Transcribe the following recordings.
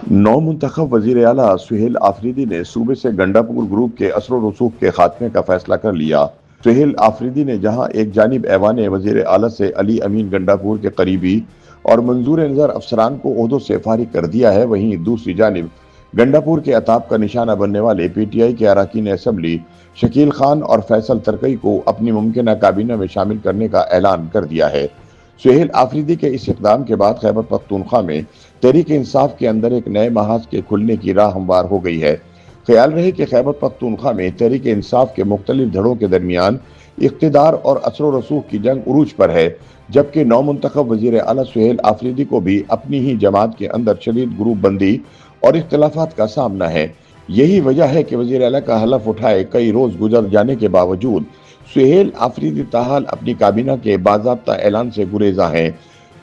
नौ मुंतखब वजीर आला सुहेल आफरीदी ने सूबे से गंडापुर ग्रुप के असर व रसूख के खात्मे का फैसला कर लिया। सुहेल आफरीदी ने जहां एक जानिब ऐवान वजीर आला से अली अमीन गंडापुर के करीबी और मंजूर नज़र अफसरान को ओहदों से फारिग कर दिया है, वहीं दूसरी जानिब गंडापुर के अताब का निशाना बनने वाले PTI के अरकान असम्बली शकील खान और फैसल तरकई को अपनी मुमकिन काबीना में शामिल करने का ऐलान कर दिया है। सुहेल आफरीदी के इस इक़दाम के बाद खैबर पख्तूनख्वा में तहरीक इंसाफ के अंदर एक नए महाज के खुलने की राह हमवार हो गई है। ख्याल रहे कि खैबर पख्तूनख्वा में तहरीक इंसाफ के मुख्तलिफ धड़ों के दरमियान इक़्तिदार और असर रसूख की जंग उरूज पर है, जबकि नौ मुंतखब वजीर आला सुहेल आफरीदी को भी अपनी ही जमात के अंदर शदीद ग्रुप बंदी और इख्तलाफात का सामना है। यही वजह है कि वजीर आला का हलफ उठाए कई रोज गुजर जाने के बावजूद सुहेल आफरीदी ताहाल अपनी काबीना के बाज़ाब्ता ऐलान से गुरेजा हैं।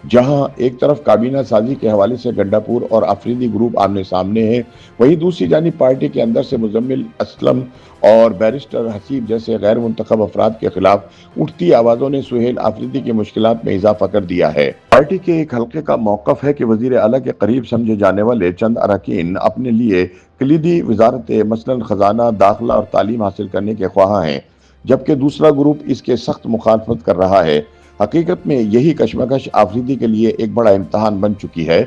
जहां एक तरफ काबीना साजी के हवाले से गंडापुर और आफरीदी ग्रुप आमने सामने है, वहीं दूसरी जानिब पार्टी के अंदर से मुजम्मिल असलम और बैरिस्टर हसीब जैसे गैर मुंतखब अफराद के खिलाफ उठती आवाज़ों ने सुहेल आफरीदी की मुश्किलात में इजाफा कर दिया है। पार्टी के एक हल्के का मौक़िफ़ है कि वज़ीर आला के करीब समझे जाने वाले चंद अरकान अपने लिए कलीदी वजारत मसलन खजाना, दाखिला और तालीम हासिल करने के ख्वाह हैं, जबकि दूसरा ग्रुप इसके सख्त मुखालफत कर रहा है। हकीकत में यही कशमकश आफरीदी के लिए एक बड़ा इम्तहान बन चुकी है।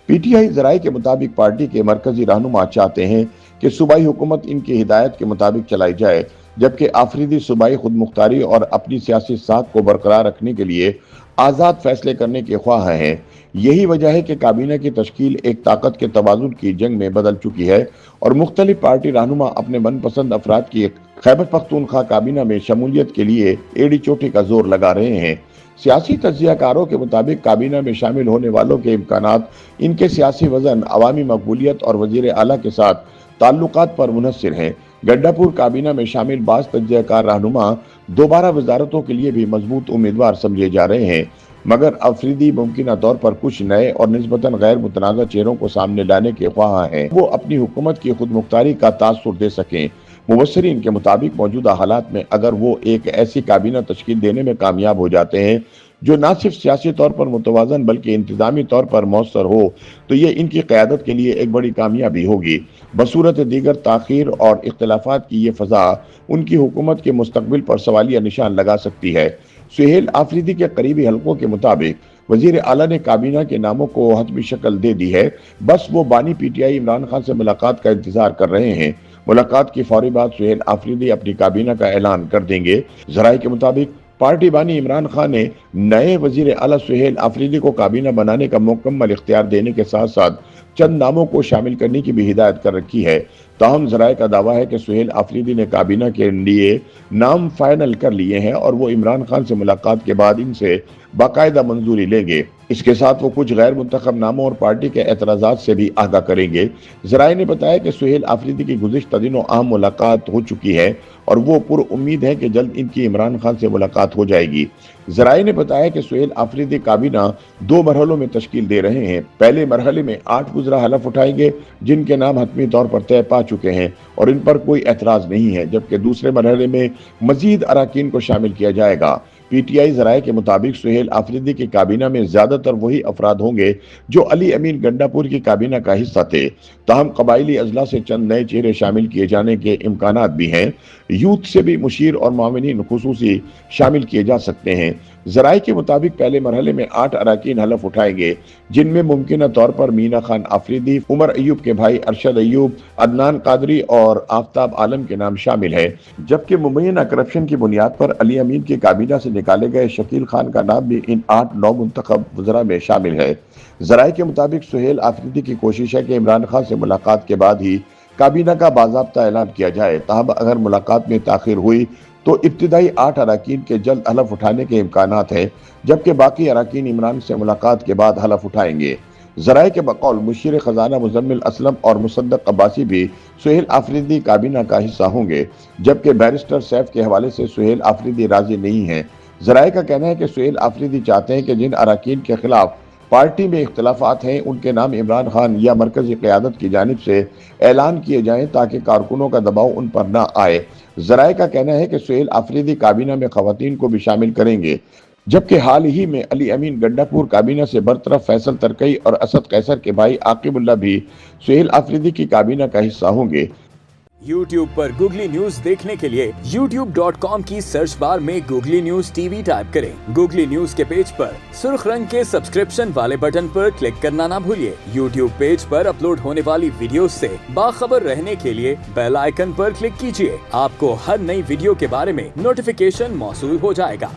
PTI ज़राए के मुताबिक पार्टी के मरकजी रहनुमा चाहते हैं कि सूबाई हुकूमत इनकी हिदायत के मुताबिक चलाई जाए, जबकि आफरीदी सूबाई खुद मुख्तारी और अपनी सियासी साख को बरकरार रखने के लिए आज़ाद फैसले करने के ख्वाह हैं। यही वजह है कि काबीना की तश्कील एक ताकत के तवाज़ुन की जंग में बदल चुकी है और मुख्तलिफ पार्टी रहनुमा अपने मनपसंद अफराद की खैबर पख्तूनख्वा काबीना में शमूलियत के लिए एड़ी चोटी का जोर लगा रहे हैं। सियासी तज्ज़ियाकारों के मुताबिक काबीना में शामिल होने वालों के इम्कानात इनके सियासी वजन, अवामी मकबूलियत और वजीर आला के साथ ताल्लुकात पर मुनहसर हैं। गंडापुर काबीना में शामिल बाज़ तज्ज़ियाकार रहनुमा दोबारा वजारतों के लिए भी मजबूत उम्मीदवार समझे जा रहे हैं, मगर आफरीदी मुमकिन तौर पर कुछ नए और निस्बतन गैर मुतनाज़ा चेहरों को सामने लाने के ख्वाह हैं, वो अपनी हुकूमत की खुद मुख्तारी का तासुर दे सकें। मुबस्सिरीन के मुताबिक मौजूदा हालात में अगर वो एक ऐसी काबीना तश्कील देने में कामयाब हो जाते हैं जो न सिर्फ सियासी तौर पर मुतवाज़न बल्कि इंतजामी तौर पर मौसर हो, तो ये इनकी क़यादत के लिए एक बड़ी कामयाबी होगी। बसूरत दीगर ताख़ीर और इख्तलाफात की ये फ़ज़ा उनकी हुकूमत के मुस्तक़बिल पर सवालिया निशान लगा सकती है। सुहेल आफरीदी के करीबी हलकों के मुताबिक वजीर आला ने काबीना के नामों को हतमी शक्ल दे दी है, बस वो बानी PTI इमरान खान से मुलाकात का इंतजार कर रहे हैं। मुलाकात की फौरी बाद सुहेल आफरीदी अपनी काबीना का ऐलान कर देंगे। ज़राए के मुताबिक पार्टी बानी इमरान खान ने नए वजीर आला सुहेल आफरीदी को काबीना बनाने का मुकम्मल इख्तियार देने के साथ साथ चंद नामों को शामिल करने की भी हिदायत कर रखी है। ताहम ज़राए का दावा है कि सुहेल आफरीदी ने काबीना के लिए नाम फाइनल कर लिए हैं और वो इमरान खान से मुलाकात के बाद इनसे बाकायदा मंजूरी लेंगे। इसके साथ वो कुछ गैर मुंतखब नामों और पार्टी के एतराज़ात से भी आगाह करेंगे। ज़राए ने बताया कि सुहेल आफरीदी की गुज़िश्ता दिनों अहम मुलाकात हो चुकी है और वो पुर उम्मीद है कि जल्द इनकी इमरान खान से मुलाकात हो जाएगी। ज़राए ने बताया कि सुहेल आफरीदी काबीना 2 मरहलों में तश्कील दे रहे हैं। पहले मरहले में 8 वज़रा हलफ उठाएंगे जिनके नाम हतमी तौर पर तय पा चुके हैं और इन पर कोई एतराज़ नहीं है, जबकि दूसरे मरहले में मजीद अरकान को शामिल किया जाएगा। PTI ज़राए के मुताबिक सुहेल आफरीदी की काबीना में ज़्यादातर वही अफराद होंगे जो अली अमीन गंडापुर की काबीना का हिस्सा थे। ताहम कबाइली अजला से चंद नए चेहरे शामिल किए जाने के इम्कानात भी हैं। यूथ से भी मुशीर और माविनीन खुसूसी शामिल किए जा सकते हैं। ज़राए के मुताबिक पहले मरहले में 8 अरकान हलफ उठाएंगे, जिनमें मुमकिन तौर पर मीना खान आफरीदी, उमर अयूब के भाई अरशद अयूब, अदनान कादरी और आफ्ताब आलम के नाम शामिल है, जबकि मुबैना करप्शन की बुनियाद पर अली अमीन की काबीना से निकाले गए शकील खान का नाम भी इन 8-9 मुंतखब वज़रा में शामिल है। ज़राए के मुताबिक सुहेल आफरीदी की कोशिश है कि इमरान खान से मुलाकात के बाद ही काबीना का बाज़ाब्ता ऐलान किया जाए। ताहम अगर मुलाकात में ताख़ीर हुई तो इब्तिदाई 8 अरकान के जल्द हलफ उठाने के इम्कानात हैं, जबकि बाकी अरकान इमरान से मुलाकात के बाद हलफ उठाएंगे। ज़राए के बकौल मुशीर खजाना मुजम्मिल असलम और मुसद्दक अब्बासी भी सुहेल आफरीदी काबीना का हिस्सा होंगे, जबकि बैरिस्टर सैफ के हवाले से सुहेल आफरीदी राजी नहीं है। ज़राए का कहना है कि सुहेल आफरीदी चाहते हैं कि जिन अरकान के खिलाफ पार्टी में इख्तलाफात हैं उनके नाम इमरान खान या मरकजी क़यादत की जानिब से ऐलान किए जाएं ताकि कारकुनों का दबाव उन पर न आए। ज़राए का कहना है कि सुहेल आफरीदी काबीना में ख़वातीन को भी शामिल करेंगे। जबकि हाल ही में अली अमीन गंडापुर काबीना से बरतरफ फैसल तरकई और असद कैसर के भाई आकिबुल्ला भी सुहेल आफरीदी की काबीना का हिस्सा होंगे। YouTube पर गूगली न्यूज देखने के लिए youtube.com की सर्च बार में गूगली न्यूज टीवी टाइप करें। गूगली न्यूज के पेज पर सुर्ख रंग के सब्सक्रिप्शन वाले बटन पर क्लिक करना ना भूलिए। YouTube पेज पर अपलोड होने वाली वीडियोस से बाखबर रहने के लिए बेल आइकन पर क्लिक कीजिए। आपको हर नई वीडियो के बारे में नोटिफिकेशन मौसूल हो जाएगा।